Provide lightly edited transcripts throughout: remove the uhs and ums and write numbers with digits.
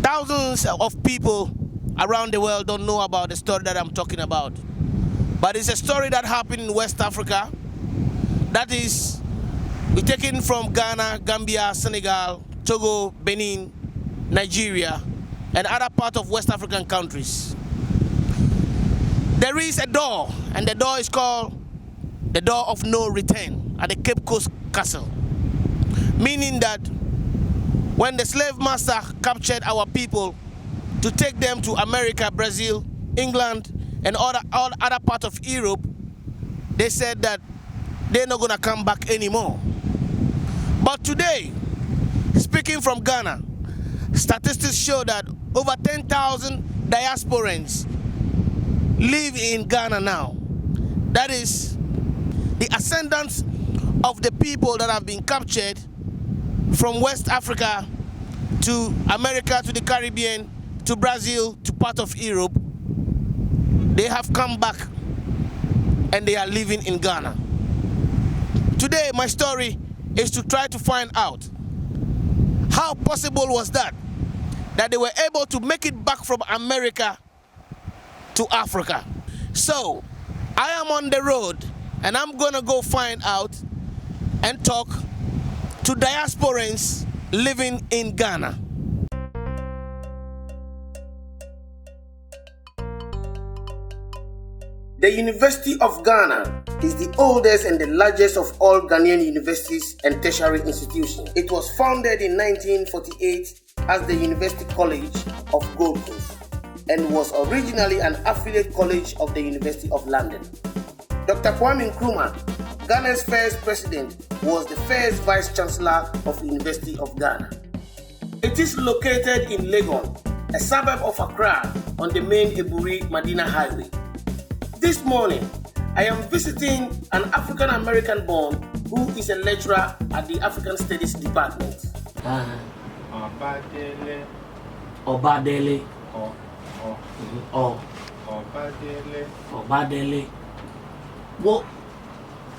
Thousands of people around the world don't know about the story that I'm talking about. But it's a story that happened in West Africa. That is, we're taken from Ghana, Gambia, Senegal, Togo, Benin, Nigeria, and other parts of West African countries. There is a door, and the door is called the door of no return at the Cape Coast Castle. Meaning that when the slave master captured our people to take them to America, Brazil, England, and all other parts of Europe, they said that they're not gonna come back anymore. But today, speaking from Ghana, statistics show that over 10,000 diasporians live in Ghana now. That is the ascendants of the people that have been captured from West Africa to America, to the Caribbean, to Brazil, to part of Europe. They have come back and they are living in Ghana. Today, my story is to try to find out how possible was that they were able to make it back from America to Africa. So, I am on the road and I'm gonna go find out and talk to diasporians living in Ghana. The University of Ghana is the oldest and the largest of all Ghanaian universities and tertiary institutions. It was founded in 1948 as the University College of Gold Coast and was originally an affiliate college of the University of London. Dr. Kwame Nkrumah, Ghana's first president, was the first vice chancellor of the University of Ghana. It is located in Legon, a suburb of Accra on the main Eburi-Madina highway. This morning, I am visiting an African-American born who is a lecturer at the African Studies Department. Obadele. Obadele. Obadele. Obadele.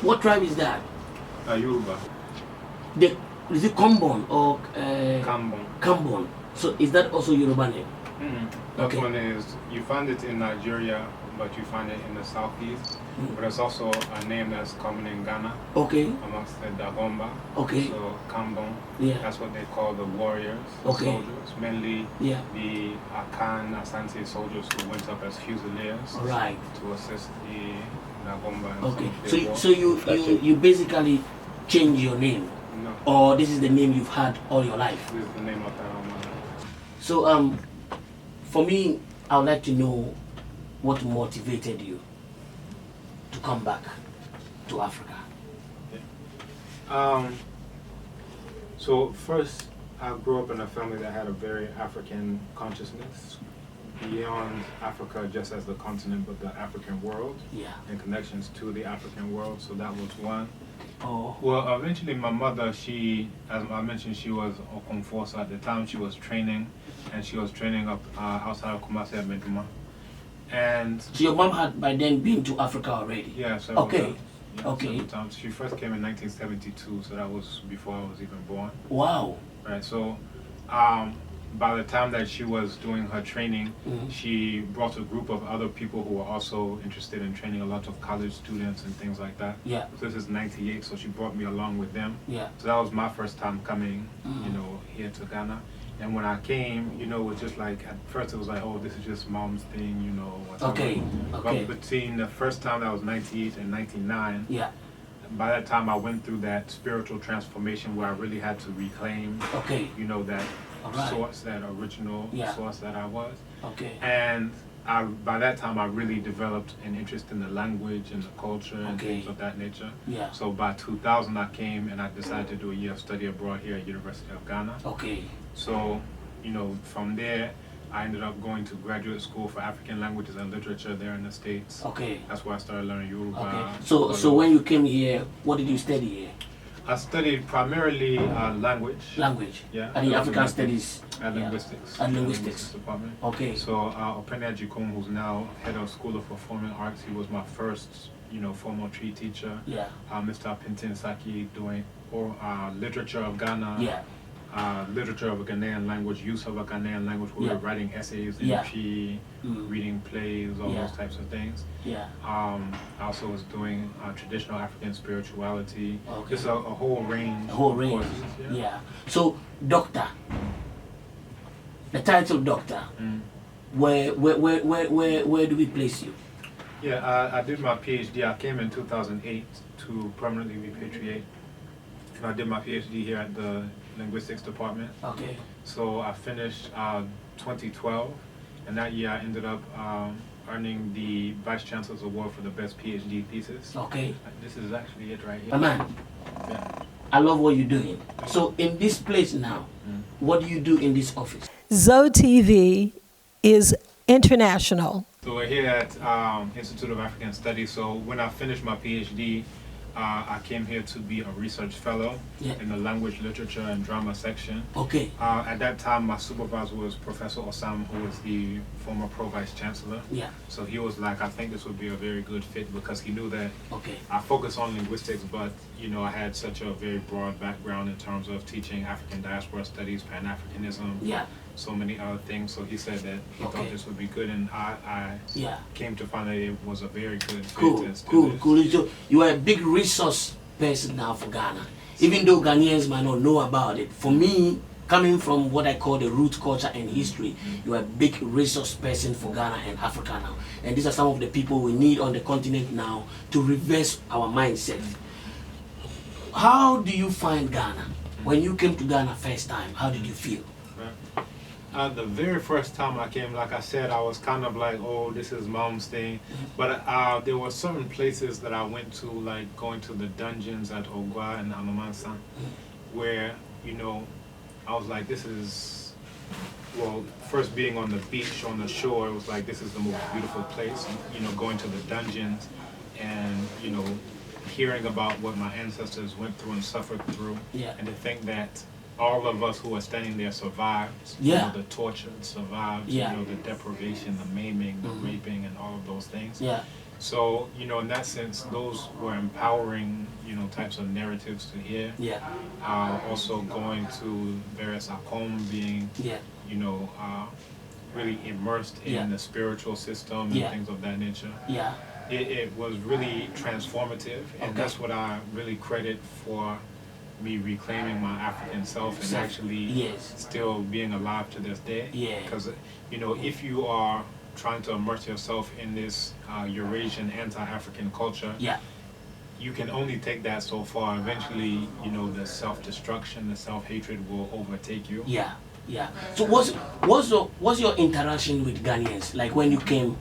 What tribe is that? Yoruba. Is it Kambon or Kambon. Kambon. So is that also Yoruba name? That Okay. one is, you find it in Nigeria, but you find it in the southeast. But it's also a name that's common in Ghana. Okay. Amongst the Dagomba. Okay. So Kambon. Yeah. That's what they call the warriors, the Okay. soldiers. Mainly Yeah. the Akan Asante soldiers who went up as fusiliers Right. to assist the Dagomba. And Okay. some of their So war. you basically change your name, No, or this is the name you've had all your life. this is the name of that. So for me, I would like to know what motivated you to come back to Africa. So first, I grew up in a family that had a very African consciousness, beyond Africa just as the continent, but the African world, Yeah. and connections to the African world. So that was one. Oh. Well, eventually my mother, she, as I mentioned, she was a Okonfosa at the time. She was training, and she was training up outside of Kumasi at Meduma. And So your mom had by then been to Africa already? yeah, several Okay. times. Yeah, Okay. several times. She first came in 1972, so that was before I was even born. Wow. Right, so by the time that she was doing her training, she brought a group of other people who were also interested in training, a lot of college students and things like that. Yeah. So this is 98, so she brought me along with them. Yeah. So that was my first time coming, here to Ghana. And when I came, it was just like, at first it was like, oh, this is just mom's thing, whatever. Okay. Okay. But between the first time that was 98 and 99, Yeah. by that time I went through that spiritual transformation where I really had to reclaim, Okay. that Alright. source, that original Yeah. source that I was. Okay. And by that time I really developed an interest in the language and the culture and Okay. things of that nature. Yeah. So by 2000 I came and I decided to do a year of study abroad here at University of Ghana. Okay. So, from there I ended up going to graduate school for African languages and literature there in the States. Okay. That's where I started learning Yoruba. Okay. So when you came here, what did you study here? I studied primarily language. Language. Yeah. And the African studies. And linguistics. And linguistics. Department. Okay. So Obadele Kambon, who's now head of School of Performing Arts, he was my first, formal tree teacher. Yeah. Mr. Pintin Saki doing literature of Ghana. Yeah. Literature of a Ghanaian language, use of a Ghanaian language. We were writing essays, MP, reading plays, all those types of things. Yeah. I also was doing traditional African spirituality. Okay. Just a whole range. A whole range. Courses, Yeah. So, doctor, the title doctor, where do we place you? Yeah, I did my PhD. I came in 2008 to permanently repatriate. And I did my PhD here at the linguistics department. Okay. So I finished 2012, and that year I ended up earning the Vice Chancellor's Award for the best PhD thesis. Okay. This is actually it right here. My man, Yeah. I love what you're doing. So in this place now, what do you do in this office? ZOH TV is international. So we're here at Institute of African Studies. So when I finished my PhD, I came here to be a research fellow in the language, literature, and drama section. Okay. At that time, my supervisor was Professor Osam, who was the former Pro-Vice Chancellor. Yeah. So he was like, I think this would be a very good fit because he knew that Okay. I focus on linguistics, but I had such a very broad background in terms of teaching African diaspora studies, Pan-Africanism, so many other things. So he said that he thought this would be good, and I came to find that it was a very good fit. Cool. So you are a big resource person now for Ghana, even though Ghanaians might not know about it. For me, coming from what I call the root culture and history, you are a big resource person for Ghana and Africa now. And these are some of the people we need on the continent now to reverse our mindset. How do you find Ghana? When you came to Ghana first time, how did you feel? The very first time I came, like I said, I was kind of like, oh, this is mom's thing. But there were certain places that I went to, like going to the dungeons at Ogwa and Amamansa, where, I was like, this is, well, first being on the beach, on the shore, it was like, this is the most beautiful place. Going to the dungeons and, hearing about what my ancestors went through and suffered through. And to think that all of us who are standing there survived, the torture, survived, the deprivation, the maiming, the raping, and all of those things. So, in that sense, those were empowering, types of narratives to hear. Also going to various akom, being, really immersed in the spiritual system and things of that nature. It was really transformative, and that's what I really credit for me reclaiming my African self and actually still being alive to this day. Because, if you are trying to immerse yourself in this Eurasian anti-African culture, you can only take that so far. Eventually, the self-destruction, the self-hatred will overtake you. So what's your interaction with Ghanaians? Like when you came,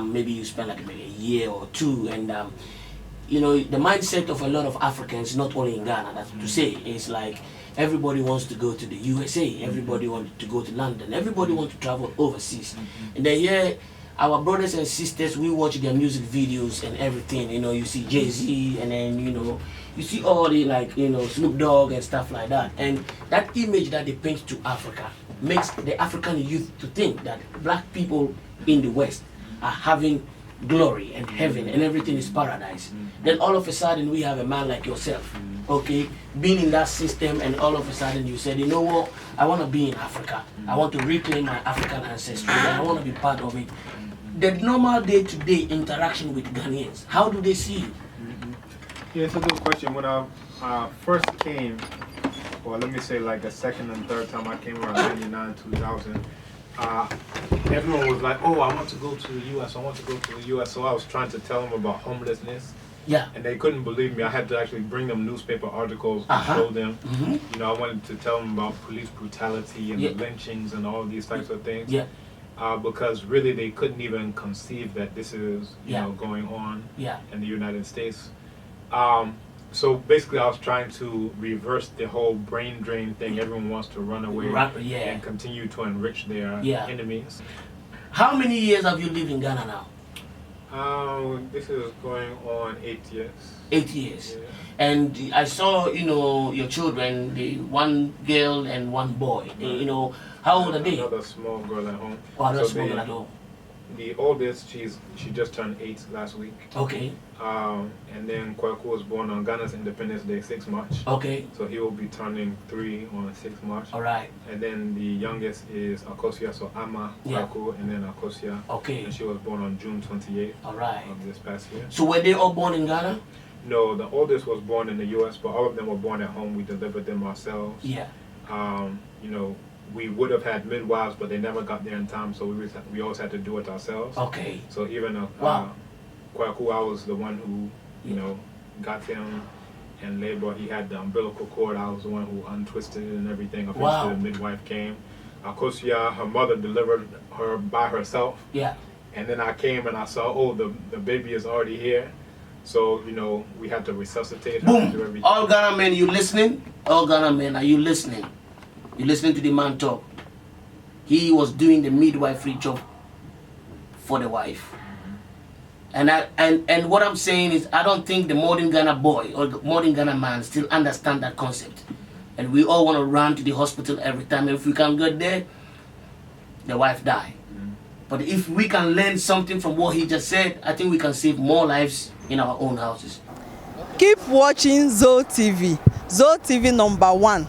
maybe you spent like maybe a year or two, and the mindset of a lot of Africans, not only in Ghana, that's to say, is like everybody wants to go to the USA, everybody wants to go to London, everybody wants to travel overseas. And then here, our brothers and sisters, we watch their music videos and everything. You see Jay-Z, and then you see all the Snoop Dogg and stuff like that. And that image that they paint to Africa makes the African youth to think that black people in the West are having glory and heaven and everything is paradise. Then all of a sudden we have a man like yourself, okay, being in that system, and all of a sudden you said, you know what, I want to be in Africa. I want to reclaim my African ancestry, and I want to be part of it. The normal day-to-day interaction with Ghanaians, how do they see you? Yeah, it's a good question. When I first came, or let me say like the second and third time I came around 99, 2000, everyone was like, oh, I want to go to the U.S., I want to go to the U.S. So I was trying to tell them about homelessness. And they couldn't believe me. I had to actually bring them newspaper articles to show them. I wanted to tell them about police brutality and the lynchings and all of these types of things. Because really they couldn't even conceive that this is, going on in the United States. So basically I was trying to reverse the whole brain drain thing. Everyone wants to run away and continue to enrich their enemies. How many years have you lived in Ghana now? This is going on 8 years. 8 years. Yeah. And I saw, your children, the one girl and one boy. They, how old are they? Another small girl at home. Oh, another small girl at home. The oldest, she just turned 8 last week. Okay. And then Kwaku was born on Ghana's Independence Day, 6 March. Okay. So he will be turning 3 on 6 March. All right. And then the youngest is Akosia, so Ama Kwaku, and then Akosia. Okay. And she was born on June 28th. All right. Of this past year. So were they all born in Ghana? No, the oldest was born in the U.S., but all of them were born at home. We delivered them ourselves. Yeah. We would have had midwives, but they never got there in time, so we always had to do it ourselves. Okay. So even Kwaku, I was the one who, got him in labor. He had the umbilical cord. I was the one who untwisted it and everything. Eventually the midwife came. Akosia, her mother delivered her by herself. Yeah. And then I came and I saw, the baby is already here. So, we had to resuscitate her. Boom. And do everything. All Ghana men, you listening? All Ghana men, are you listening? You listening to the man talk? He was doing the midwifery job for the wife. And what I'm saying is, I don't think the modern Ghana boy or the modern Ghana man still understand that concept. And we all want to run to the hospital every time. If we can get there, the wife die. But if we can learn something from what he just said, I think we can save more lives in our own houses. Keep watching ZOH TV. ZOH TV #1.